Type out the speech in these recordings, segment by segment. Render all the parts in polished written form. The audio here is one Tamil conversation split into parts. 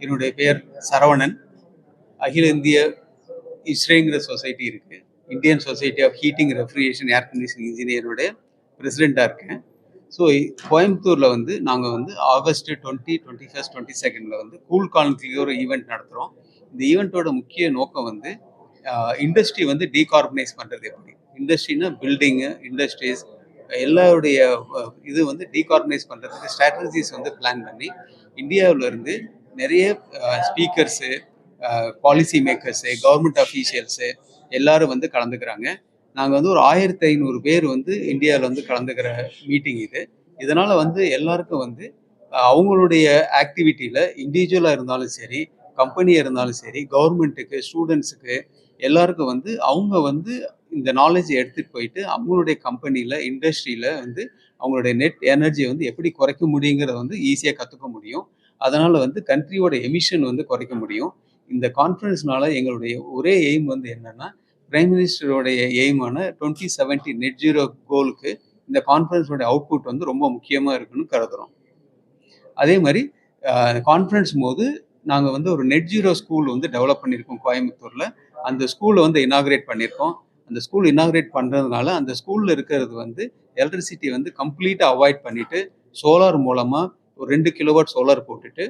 என்னுடைய பெயர் சரவணன். அகில இந்திய இஸ்ரேங்கிற சொசைட்டி இருக்கு. Indian society of heating, refrigeration, air conditioning இன்ஜினியருடைய பிரசிடெண்ட்டாக இருக்கேன். ஸோ கோயம்புத்தூரில் வந்து நாங்கள் வந்து ஆகஸ்ட் 20, 21, 22 வந்து கூல் காலனிக்கு ஒரு ஈவெண்ட் நடத்துகிறோம். இந்த ஈவெண்ட்டோட முக்கிய நோக்கம் வந்து இண்டஸ்ட்ரி வந்து டீகார்பனைஸ் பண்ணுறது எப்படி. இண்டஸ்ட்ரினா பில்டிங்கு, இண்டஸ்ட்ரீஸ் எல்லாருடைய இது வந்து டீகார்பனைஸ் பண்ணுறதுக்கு ஸ்ட்ராட்டஜிஸ் வந்து பிளான் பண்ணி இந்தியாவில் இருந்து நிறைய speakers, policy makers, government officials எல்லாரும் வந்து கலந்துக்கிறாங்க. நாங்கள் வந்து ஒரு 1500 பேர் வந்து இந்தியாவில் வந்து கலந்துக்கிற மீட்டிங் இது. இதனால் வந்து எல்லாருக்கும் வந்து அவங்களுடைய ஆக்டிவிட்டியில் இண்டிவிஜுவலாக இருந்தாலும் சரி, கம்பெனியாக இருந்தாலும் சரி, கவர்மெண்ட்டுக்கு, ஸ்டூடெண்ட்ஸுக்கு எல்லாருக்கும் வந்து அவங்க வந்து இந்த நாலேஜை எடுத்துகிட்டு போயிட்டு அவங்களுடைய கம்பெனியில், இண்டஸ்ட்ரியில் வந்து அவங்களுடைய நெட் எனர்ஜியை வந்து எப்படி குறைக்க முடியுங்கிறத வந்து ஈஸியாக கற்றுக்க முடியும். அதனால் வந்து கண்ட்ரியோட எமிஷன் வந்து குறைக்க முடியும். இந்த கான்ஃபரன்ஸ்னால எங்களுடைய ஒரே எய்ம் வந்து என்னன்னா, பிரைம் மினிஸ்டருடைய எய்மான 2070 நெட் ஜீரோ கோலுக்கு இந்த கான்ஃபரன்ஸோட அவுட்புட் வந்து ரொம்ப முக்கியமாக இருக்குன்னு கருதுகிறோம். அதே மாதிரி கான்ஃபரன்ஸ் போது நாங்கள் வந்து ஒரு நெட் ஜீரோ ஸ்கூல் வந்து டெவலப் பண்ணியிருக்கோம் கோயம்புத்தூரில். அந்த ஸ்கூலை வந்து இனாகிரேட் பண்ணியிருக்கோம். அந்த ஸ்கூல் இனாகிரேட் பண்ணுறதுனால அந்த ஸ்கூலில் இருக்கிறது வந்து எலக்ட்ரிசிட்டி வந்து கம்ப்ளீட்டாக அவாய்ட் பண்ணிவிட்டு சோலார் மூலமாக ஒரு 2 கிலோவாட் சோலார் போட்டுட்டு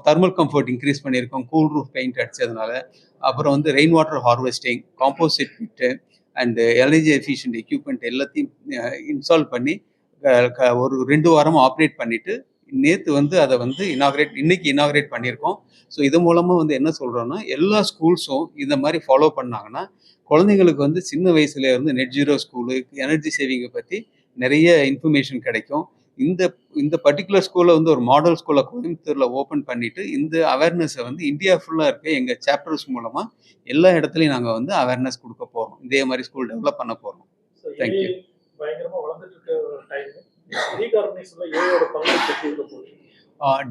தர்மல் கம்ஃபர்ட் இன்க்ரீஸ் பண்ணியிருக்கோம். கூல் ரூஃப் பெயிண்ட் அடித்ததுனால. அப்புறம் வந்து rain water harvesting, composite pit and energy efficient equipment எல்லாத்தையும் இன்ஸ்டால் பண்ணி ஒரு 2 வாரமாக ஆப்ரேட் பண்ணிவிட்டு நேற்று வந்து அதை வந்து இன்னைக்கு இனாகிரேட் பண்ணியிருக்கோம். ஸோ இது மூலமாக வந்து என்ன சொல்கிறோன்னா, எல்லா ஸ்கூல்ஸும் இந்த மாதிரி ஃபாலோ பண்ணாங்கன்னா குழந்தைங்களுக்கு வந்து சின்ன வயசுல இருந்து நெட் ஜீரோ ஸ்கூலு, எனர்ஜி சேவிங்கை பற்றி நிறைய இன்ஃபர்மேஷன் கிடைக்கும். இந்த இந்த பர்டிகுலர் ஸ்கூலில் வந்து ஒரு மாடல் ஸ்கூலை கோயம்புத்தூரில் ஓப்பன் பண்ணிட்டு இந்த அவேர்னஸை வந்து இந்தியா ஃபுல்லாக இருக்க எங்கள் சாப்டர்ஸ் மூலமாக எல்லா இடத்துலையும் நாங்கள் வந்து அவேர்னஸ் கொடுக்க போகிறோம். இதே மாதிரி ஸ்கூல் டெவலப் பண்ண போகிறோம். தேங்க்யூ.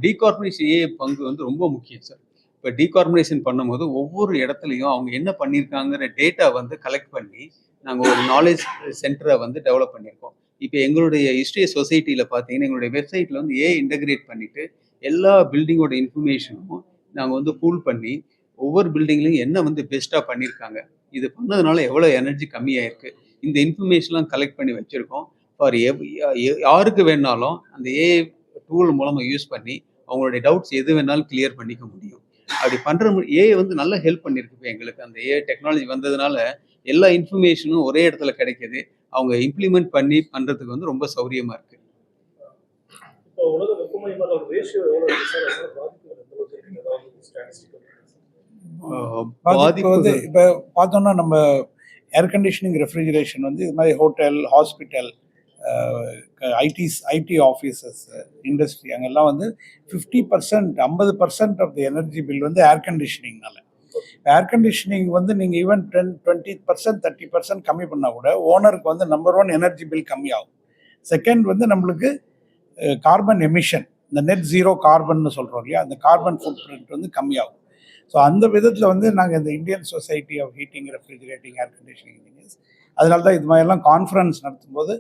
டீகார்பனைசேஷன் ஏ பங்கு வந்து ரொம்ப முக்கியம் சார். இப்போ டீகார்பனைசேஷன் பண்ணும்போது ஒவ்வொரு இடத்துலையும் அவங்க என்ன பண்ணியிருக்காங்கிற டேட்டா வந்து கலெக்ட் பண்ணி நாங்கள் ஒரு நாலேஜ் சென்டரை வந்து டெவலப் பண்ணியிருக்கோம். இப்போ எங்களுடைய ஹிஸ்ட்ரி சொசைட்டியில் பார்த்தீங்கன்னா எங்களுடைய வெப்சைட்டில் வந்து இன்டகிரேட் பண்ணிவிட்டு எல்லா பில்டிங்கோட இன்ஃபர்மேஷனும் நாங்கள் வந்து பூல் பண்ணி ஒவ்வொரு பில்டிங்லையும் என்ன வந்து பெஸ்ட்டாக பண்ணியிருக்காங்க, இது பண்ணதுனால எவ்வளோ எனர்ஜி கம்மியாயிருக்கு, இந்த இன்ஃபர்மேஷன்லாம் கலெக்ட் பண்ணி வச்சுருக்கோம். ஃபார் யாருக்கு வேணாலும் அந்த ஏஐ டூல் மூலமாக யூஸ் பண்ணி அவங்களுடைய டவுட்ஸ் எது வேணாலும் கிளியர் பண்ணிக்க முடியும். அப்படி பண்ணுற ஏஐ வந்து நல்லா ஹெல்ப் பண்ணியிருக்கு. இப்போ எங்களுக்கு அந்த ஏஐ டெக்னாலஜி வந்ததுனால எல்லா இன்ஃபர்மேஷனும் ஒரே இடத்துல கிடைக்கிது. அவங்க இம்ப்ளிமெண்ட் பண்ணி பண்ணுறதுக்கு வந்து ரொம்ப சௌரியமாக இருக்குது. பாதிப்பு வந்து இப்போ பார்த்தோம்னா நம்ம ஏர் கண்டிஷனிங், ரெஃப்ரிஜரேஷன் வந்து இது மாதிரி hotel, hospital, IT offices, industry அங்கெல்லாம் வந்து 50% ஆஃப் தி எனர்ஜி பில் வந்து ஏர் கண்டிஷனிங்னால. ஏர் கண்டிஷனிங் வந்து நீங்கள் ஈவன் 20%, 30% கம்மி பண்ணால் கூட ஓனருக்கு வந்து நம்பர் 1 எனர்ஜி பில் கம்மியாகும். செகண்ட் வந்து நம்மளுக்கு கார்பன் எமிஷன், இந்த நெட் ஜீரோ கார்பன்னு சொல்கிறோம் இல்லையா, அந்த கார்பன் ஃபுட் பிரிண்ட் வந்து கம்மியாகும். ஸோ அந்த விதத்தில் வந்து நாங்கள் இந்த Indian society of heating, refrigerating, air conditioning engineers அதனால தான் இது மாதிரிலாம் கான்ஃபரன்ஸ் நடத்தும்போது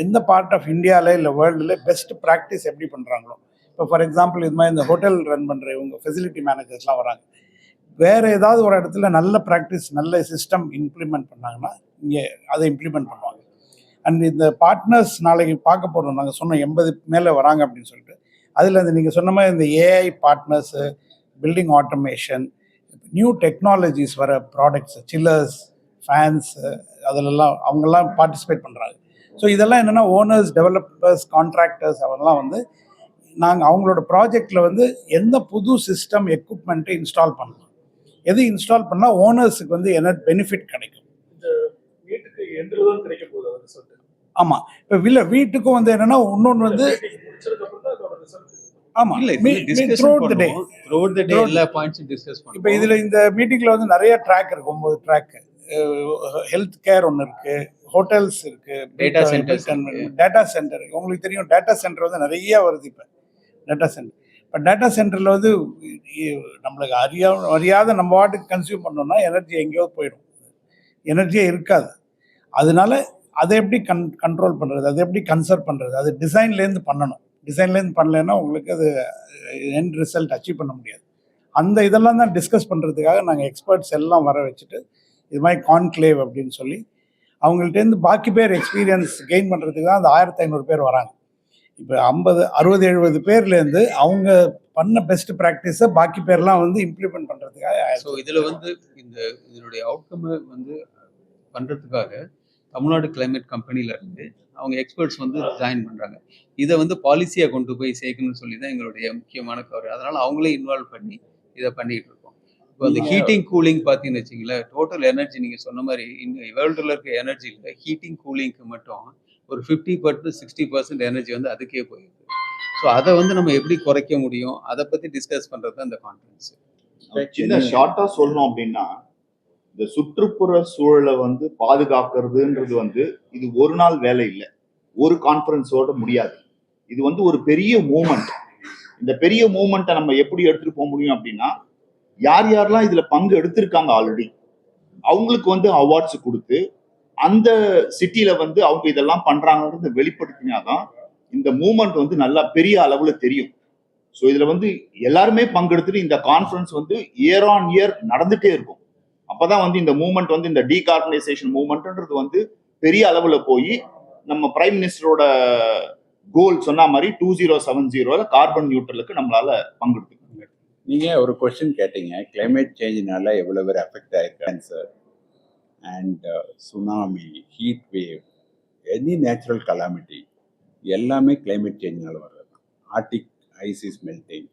எந்த பார்ட் ஆஃப் இந்தியாவில் இல்லை வேர்ல்டில் பெஸ்ட் ப்ராக்டிஸ் எப்படி பண்ணுறாங்களோ, இப்போ ஃபார் எக்ஸாம்பிள் இது மாதிரி இந்த ஹோட்டல் ரன் பண்ணுற இவங்க ஃபெசிலிட்டி மேனேஜர்ஸ்லாம் வராங்க, வேறு ஏதாவது ஒரு இடத்துல நல்ல ப்ராக்டிஸ், நல்ல சிஸ்டம் இம்ப்ளிமெண்ட் பண்ணாங்கன்னா இங்கே அதை இம்ப்ளிமெண்ட் பண்ணுவாங்க. அண்ட் இந்த பார்ட்னர்ஸ் நாளைக்கு பார்க்க போகிறோம். நாங்கள் சொன்ன 80 மேலே வராங்க அப்படின்னு சொல்லிட்டு, அதில் இந்த நீங்கள் சொன்ன மாதிரி இந்த AI partners, building automation, new technologies வர ப்ராடக்ட்ஸ், சில்லர்ஸ், ஃபேன்ஸ், அதிலெல்லாம் அவங்கெல்லாம் பார்ட்டிசிபேட் பண்ணுறாங்க. ஸோ இதெல்லாம் என்னென்னா ஓனர்ஸ், டெவலப்பர்ஸ், கான்ட்ராக்டர்ஸ் அவங்கெல்லாம் வந்து நாங்கள் அவங்களோட ப்ராஜெக்டில் வந்து எந்த புது சிஸ்டம் எக்யூப்மெண்ட்டை இன்ஸ்டால் பண்ணலாம், எது இன்ஸ்டால் பண்ணால் ஓனர்ஸுக்கு வந்து என்ன பெனிஃபிட் கிடைக்கும். ஆமாம், இப்போ வீட்டுக்கும் வந்து என்னென்னா இன்னொன்று வந்து இப்போ இதில் இந்த மீட்டிங்கில் வந்து நிறைய ட்ராக் இருக்கு, 9 ட்ராக்கு. ஹெல்த் கேர் ஒன்று இருக்குது, ஹோட்டல்ஸ் இருக்குது, டேட்டா சென்டர். உங்களுக்கு தெரியும் டேட்டா சென்டர் வந்து நிறைய வருது. இப்போ டேட்டா சென்டர், இப்போ டேட்டா சென்டரில் வந்து நம்மளுக்கு அறியாத நம்ம வாட்டுக்கு கன்சியூம் பண்ணோம்னா எனர்ஜி எங்கேயோ போயிடும், எனர்ஜியே இருக்காது. அதனால அதை எப்படி கண்ட்ரோல் பண்ணுறது, அதை எப்படி கன்சர்வ் பண்ணுறது, அது டிசைன்லேருந்து பண்ணணும். டிசைன்லேருந்து பண்ணலைன்னா உங்களுக்கு அது எண்ட் ரிசல்ட் அச்சீவ் பண்ண முடியாது. அந்த இதெல்லாம் தான் டிஸ்கஸ் பண்ணுறதுக்காக நாங்கள் எக்ஸ்பர்ட்ஸ் எல்லாம் வர வச்சுட்டு இது மாதிரி கான்க்ளேவ் அப்படின்னு சொல்லி அவங்கள்ட்டேருந்து பாக்கி பேர் எக்ஸ்பீரியன்ஸ் கெயின் பண்ணுறதுக்கு தான் அந்த 1500 பேர் வராங்க. இப்போ 60-70 பேர்லேருந்து அவங்க பண்ண பெஸ்ட் ப்ராக்டிஸை பாக்கி பேர்லாம் வந்து இம்ப்ளிமெண்ட் பண்ணுறதுக்காக. ஸோ இதில் வந்து இதனுடைய அவுட்கம்மை வந்து பண்ணுறதுக்காக தமிழ்நாடு கிளைமேட் கம்பெனியிலேருந்து அவங்க எக்ஸ்பர்ட்ஸ் வந்து ஜாயின் பண்ணுறாங்க. இதை வந்து பாலிசியாக கொண்டு போய் சேர்க்கணும்னு சொல்லி தான் எங்களுடைய முக்கியமான கவரை. அதனால் அவங்களே இன்வால்வ் பண்ணி இதை பண்ணிகிட்டு இருக்கோம். இப்போ அந்த ஹீட்டிங் கூலிங் பார்த்தீங்கன்னு வச்சிங்களேன், டோட்டல் எனர்ஜி நீங்கள் சொன்ன மாதிரி வேர்ல்டில் இருக்க எனர்ஜியில் ஹீட்டிங் கூலிங்க்கு மட்டும் ஒரு 50% 60% எனர்ஜி வந்து அதுக்கே போயிருக்கு. ஸோ அதை வந்து நம்ம எப்படி குறைக்க முடியும், அதை பற்றி டிஸ்கஸ் பண்ணுறது தான் இந்த கான்ஃபரன்ஸ். சின்ன ஷார்ட்டா சொல்லணும் அப்படின்னா, இந்த சுற்றுப்புற சூழலை வந்து பாதுகாக்கிறதுன்றது வந்து இது ஒரு நாள் வேலை இல்லை, ஒரு கான்ஃபரன்ஸோட முடியாது. இது வந்து ஒரு பெரிய மூமெண்ட். இந்த பெரிய மூமெண்ட்டை நம்ம எப்படி எடுத்துட்டு போக முடியும் அப்படின்னா, யார் யாரெல்லாம் இதுல பங்கு எடுத்திருக்காங்க ஆல்ரெடி அவங்களுக்கு வந்து அவார்ட்ஸ் கொடுத்து அந்த சிட்டில வந்து அவங்க இதெல்லாம் பண்றாங்கன்றத வெளிப்படுத்தினாதான் இந்த மூமெண்ட் வந்து நல்லா பெரிய அளவுல தெரியும். ஸோ இதுல வந்து எல்லாருமே பங்கெடுத்துட்டு இந்த கான்ஃபரன்ஸ் வந்து இயர் ஆன் இயர் நடந்துட்டே இருக்கும். அப்பதான் வந்து இந்த மூவ்மெண்ட் வந்து இந்த டீகார்பனைசேஷன் மூவ்மெண்ட்ன்றது வந்து பெரிய அளவுல போய் நம்ம பிரைம் மினிஸ்டரோட கோல் சொன்ன மாதிரி 2070 கார்பன் நியூட்ரலுக்கு நம்மளால பங்கெடுத்துக்க. நீங்க ஒரு கொஸ்டின் கேட்டீங்க, கிளைமேட் சேஞ்சினால எவ்வளவு பேர் அஃபெக்ட் ஆயிருக்காங்க sir. And tsunami, heat wave, any natural calamity எல்லாமே கிளைமேட் சேஞ்சினால வர்றது. Arctic ice is melting.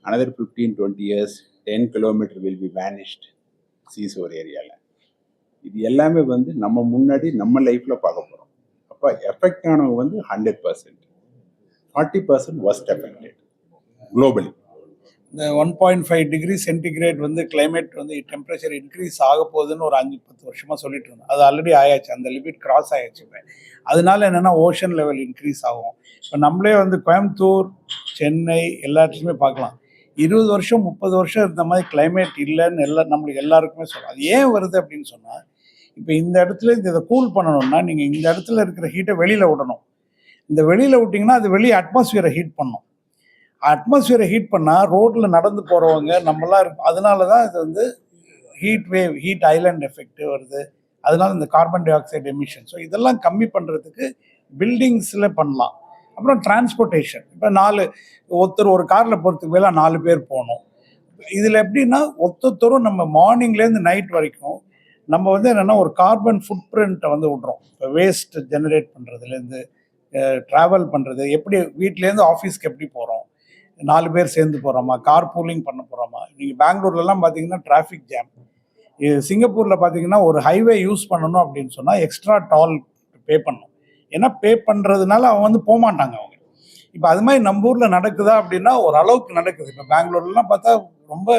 another 15-20 years 10 kilometer will be vanished seashore ஏரியாவில். இது எல்லாமே வந்து நம்ம முன்னாடி நம்ம லைஃப்பில் பார்க்க போகிறோம். அப்போ எஃபெக்ட் ஆனவங்க வந்து 100%, 40% worst affected குளோபலி. இந்த 1.5 டிகிரி சென்டிகிரேட் வந்து கிளைமேட் வந்து டெம்பரேச்சர் இன்க்ரீஸ் ஆக போகுதுன்னு ஒரு 5-10 வருஷமாக சொல்லிட்டு இருந்தோம். அது ஆல்ரெடி ஆயாச்சு, அந்த லிமிட் கிராஸ் ஆயாச்சு. இப்போ அதனால என்னென்னா ஓஷன் லெவல் இன்க்ரீஸ் ஆகும். இப்போ நம்மளே வந்து கோயம்புத்தூர், சென்னை எல்லாத்துலேயுமே பார்க்கலாம். 20 வருஷம் 30 வருஷம் இந்த மாதிரி கிளைமேட் இல்லைன்னு நம்மளுக்கு எல்லாருக்குமே சொல்லலாம். அது ஏன் வருது அப்படின்னு சொன்னால், இப்போ இந்த இடத்துல இதை கூல் பண்ணணும்னா நீங்கள் இந்த இடத்துல இருக்கிற ஹீட்டை வெளியில் விடணும். இந்த வெளியில் விட்டிங்கன்னா அது வெளியே அட்மாஸ்பியரை ஹீட் பண்ணும். அட்மாஸ்பியரை ஹீட் பண்ணால் ரோட்டில் நடந்து போகிறவங்க நம்மளாம் இருக்கும். அதனால தான் இது வந்து heat wave, heat Island effect வருது. அதனால இந்த carbon di oxide emission. So இதெல்லாம் கம்மி பண்ணுறதுக்கு பில்டிங்ஸில் பண்ணலாம். அப்புறம் டிரான்ஸ்போர்ட்டேஷன். இப்போ ஒருத்தர் ஒரு காரில் போகிறதுக்கு மேலே 4 பேர் போகணும். இதில் எப்படின்னா ஒருத்தரும் நம்ம மார்னிங்லேருந்து நைட் வரைக்கும் நம்ம வந்து என்னென்னா ஒரு கார்பன் ஃபுட் பிரிண்ட்டை வந்து விட்றோம். இப்போ வேஸ்ட் ஜெனரேட் பண்ணுறதுலேருந்து ட்ராவல் பண்ணுறது, எப்படி வீட்லேருந்து ஆஃபீஸ்க்கு எப்படி போகிறோம், 4 பேர் சேர்ந்து போகிறோமா, கார் பூலிங் பண்ண போகிறோமா. நீங்கள் பெங்களூர்லலாம் பார்த்தீங்கன்னா டிராஃபிக் ஜாம். சிங்கப்பூரில் பார்த்தீங்கன்னா ஒரு ஹைவே யூஸ் பண்ணணும் அப்படின்னு சொன்னால் எக்ஸ்ட்ரா டால் பே பண்ணணும். ஏன்னா பே பண்ணுறதுனால அவங்க வந்து போகமாட்டாங்க அவங்க. இப்போ அது மாதிரி நம்ம ஊரில் நடக்குதா அப்படின்னா ஒரு அளவுக்கு நடக்குது. இப்போ பெங்களூர்லாம் பார்த்தா ரொம்ப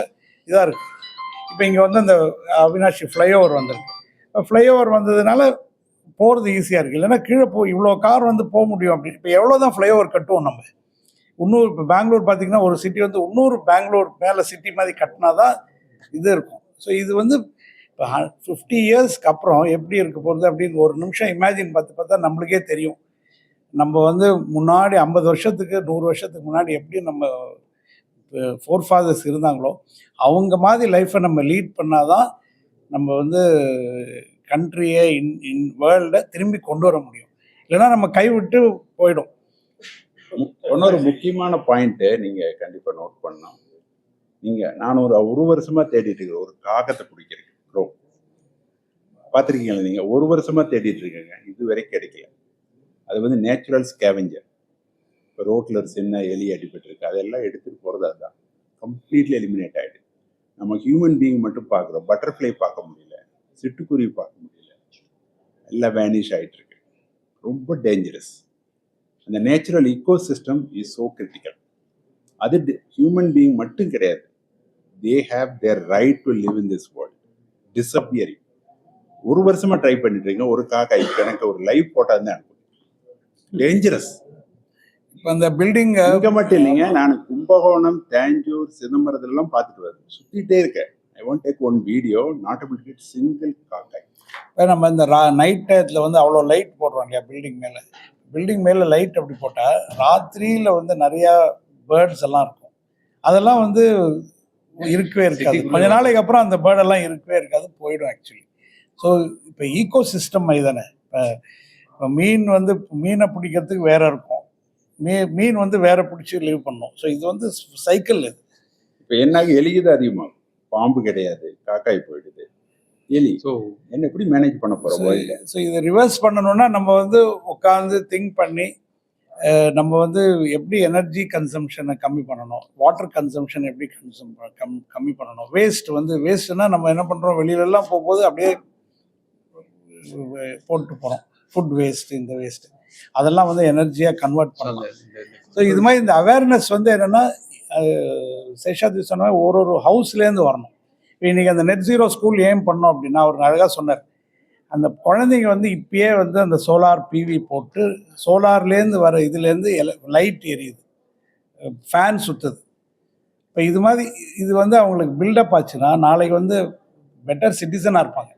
இதாக இருக்குது. இப்போ இங்கே வந்து அந்த அவினாஷி ஃப்ளைஓவர் வந்திருக்கு. இப்போ ஃப்ளைஓவர் வந்ததுனால போகிறது ஈஸியாக இருக்குது. இல்லைன்னா கீழே இவ்வளோ கார் வந்து போக முடியும் அப்படின்னு. இப்போ எவ்வளோ தான் ஃப்ளைஓவர் கட்டுவோம் நம்ம. இன்னொரு இப்போ பெங்களூர் பார்த்தீங்கன்னா ஒரு சிட்டி வந்து இன்னொரு பெங்களூர் மேலே சிட்டி மாதிரி கட்டினா தான் இது இருக்கும். ஸோ இது வந்து இப்போ 50 இயர்ஸ்க்கு அப்புறம் எப்படி இருக்க போகிறது அப்படின்னு ஒரு நிமிஷம் இமேஜின் பார்த்தா நம்மளுக்கே தெரியும். நம்ம வந்து முன்னாடி 50 வருஷத்துக்கு 100 வருஷத்துக்கு முன்னாடி எப்படி நம்ம ஃபோர்ஃபாதர்ஸ் இருந்தாங்களோ அவங்க மாதிரி லைஃப்பை நம்ம லீட் பண்ணாதான் நம்ம வந்து கண்ட்ரியை இன் வேர்ல்டை திரும்பி கொண்டு வர முடியும். இல்லைன்னா நம்ம கைவிட்டு போயிடும். இன்னொரு முக்கியமான பாயிண்ட்டு நீங்கள் கண்டிப்பாக நோட் பண்ணணும். நான் ஒரு வருஷமாக தேடிட்டு இருக்கேன் ஒரு காகத்தை பிடிக்கிறேன். பார்த்துருக்கீங்களா நீங்கள்? ஒரு வருஷமாக தேடிட்டு இருக்கேங்க, இதுவரை கிடைக்கல. அது வந்து நேச்சுரல் ஸ்கேவெஞ்சர். இப்போ ரோட்டில் ஒரு சின்ன எலி அடிபட்டுருக்கு, அதெல்லாம் எடுத்துகிட்டு போகிறது அதுதான். கம்ப்ளீட்லி எலிமினேட் ஆகிடுது. நம்ம ஹியூமன் பீயிங் மட்டும் பார்க்குறோம், பட்டர்ஃப்ளை பார்க்க முடியல, சிட்டுக்குருவி பார்க்க முடியல, எல்லாம் வேனிஷ் ஆகிட்டு இருக்கு. ரொம்ப டேஞ்சரஸ். அந்த natural ecosystem is so critical. அது ஹியூமன் பீயிங் மட்டும் கிடையாது, they have their right to live in this world. Disappearing. ஒரு வருஷமா ட்ரை பண்ணிட்டு இருக்கீங்க. ஒரு காக்கா எனக்கு ஒரு லைவ் போட்டா தான் அனுப்பும். டேஞ்சரஸ். இப்போ அந்த பில்டிங் இங்க மட்டும் இல்லைங்க, நான் கும்பகோணம், தேஞ்சூர், சிதம்பரத்துலாம் பார்த்துட்டு வரேன், சுத்திட்டே இருக்கேன். I want take one video, not able to get single காக்காய். நம்ம இந்த நைட் டயத்தில் வந்து அவ்வளோ லைட் போடுறோம் இல்லையா பில்டிங் மேலே. பில்டிங் மேலே லைட் அப்படி போட்டால் ராத்திரியில் வந்து நிறையா பேர்ட்ஸ் எல்லாம் இருக்கும். அதெல்லாம் வந்து இருக்கவே இருக்காது. கொஞ்ச நாளைக்கு அப்புறம் அந்த பேர்டெல்லாம் இருக்கவே இருக்காது, போயிடும் ஆக்சுவலி. ஸோ இப்போ ஈகோ சிஸ்டம் மாதிரி தானே. இப்போ மீனை பிடிக்கிறதுக்கு வேற இருக்கும், மீன் வந்து வேற பிடிச்சி லீவ் பண்ணும். ஸோ இது வந்து சைக்கிள். இது இப்போ என்னாக எலிக்குதான் அதிகமாகும், பாம்பு கிடையாது, காக்காய் போயிடுது, எலி. ஸோ என்ன எப்படி மேனேஜ் பண்ண போகிறோம்? ஸோ இதை ரிவர்ஸ் பண்ணணும்னா நம்ம வந்து உட்காந்து திங்க் பண்ணி நம்ம வந்து எப்படி எனர்ஜி கன்சம்ஷனை கம்மி பண்ணணும், வாட்டர் கன்சம்ஷன் எப்படி கம்மி பண்ணணும். வேஸ்ட்னா நம்ம என்ன பண்ணுறோம், வெளியிலலாம் போகும்போது அப்படியே போட்டு போகிறோம். ஃபுட் வேஸ்ட், இந்த வேஸ்ட் அதெல்லாம் வந்து எனர்ஜியாக கன்வெர்ட் பண்ணலாம். ஸோ இது மாதிரி இந்த அவேர்னஸ் வந்து என்னென்னா சேஷாத்ரி சொன்ன ஒரு ஹவுஸ்லேருந்து வரணும். இப்போ இன்றைக்கி அந்த நெட் ஜீரோ ஸ்கூல் ஏம் பண்ணோம் அப்படின்னா அவர் அழகாக சொன்னார். அந்த குழந்தைங்க வந்து இப்பயே வந்து அந்த சோலார் பிவி போட்டு சோலார்லேருந்து வர இதுலேருந்து லைட் எரியுது, ஃபேன் சுற்றுது. இப்போ இது வந்து அவங்களுக்கு பில்டப் ஆச்சுன்னா நாளைக்கு வந்து பெட்டர் சிட்டிசனாக இருப்பாங்க.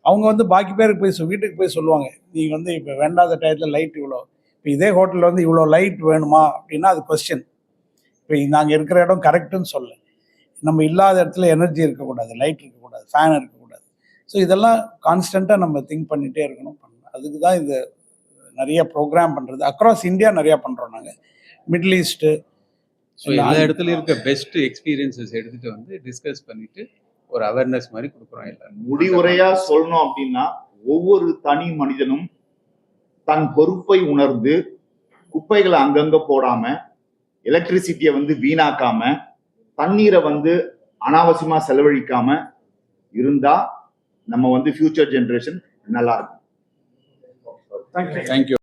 அவங்க வந்து பாக்கி பேருக்கு வீட்டுக்கு போய் சொல்லுவாங்க, நீங்கள் வந்து இப்போ வேண்டாத டயத்தில் லைட் இவ்வளோ, இப்போ இதே ஹோட்டலில் வந்து இவ்வளோ லைட் வேணுமா அப்படின்னா அது கொஸ்டின். இப்போ நாங்கள் இருக்கிற இடம் கரெக்டுன்னு சொல்ல, நம்ம இல்லாத இடத்துல எனர்ஜி இருக்கக்கூடாது, லைட் இருக்கக்கூடாது, ஃபேன் இருக்கக்கூடாது. ஸோ இதெல்லாம் கான்ஸ்டண்ட்டாக நம்ம திங்க் பண்ணிகிட்டே இருக்கணும். அதுக்கு தான் இது நிறைய ப்ரோக்ராம் பண்ணுறது. அக்ராஸ் இந்தியா நிறையா பண்ணுறோம் நாங்கள். மிடில் ஈஸ்ட்டு, ஸோ எல்லா இடத்துலையும் இருக்க பெஸ்ட் எக்ஸ்பீரியன்ஸஸ் எடுத்துகிட்டு வந்து டிஸ்கஸ் பண்ணிவிட்டு ஒரு அவேர்னஸ் மாதிரி கொடுக்குறோம் எல்லாரும். முடிவுரையா சொல்லணும் அப்படின்னா, ஒவ்வொரு தனி மனிதனும் தன் பொறுப்பை உணர்ந்து குப்பைகளை அங்கங்க போடாம, எலக்ட்ரிசிட்டியை வந்து வீணாக்காம, தண்ணீரை வந்து அனாவசியமா செலவழிக்காம இருந்தா நம்ம வந்து ஃபியூச்சர் ஜெனரேஷன் நல்லா இருக்கும். தேங்க்யூ.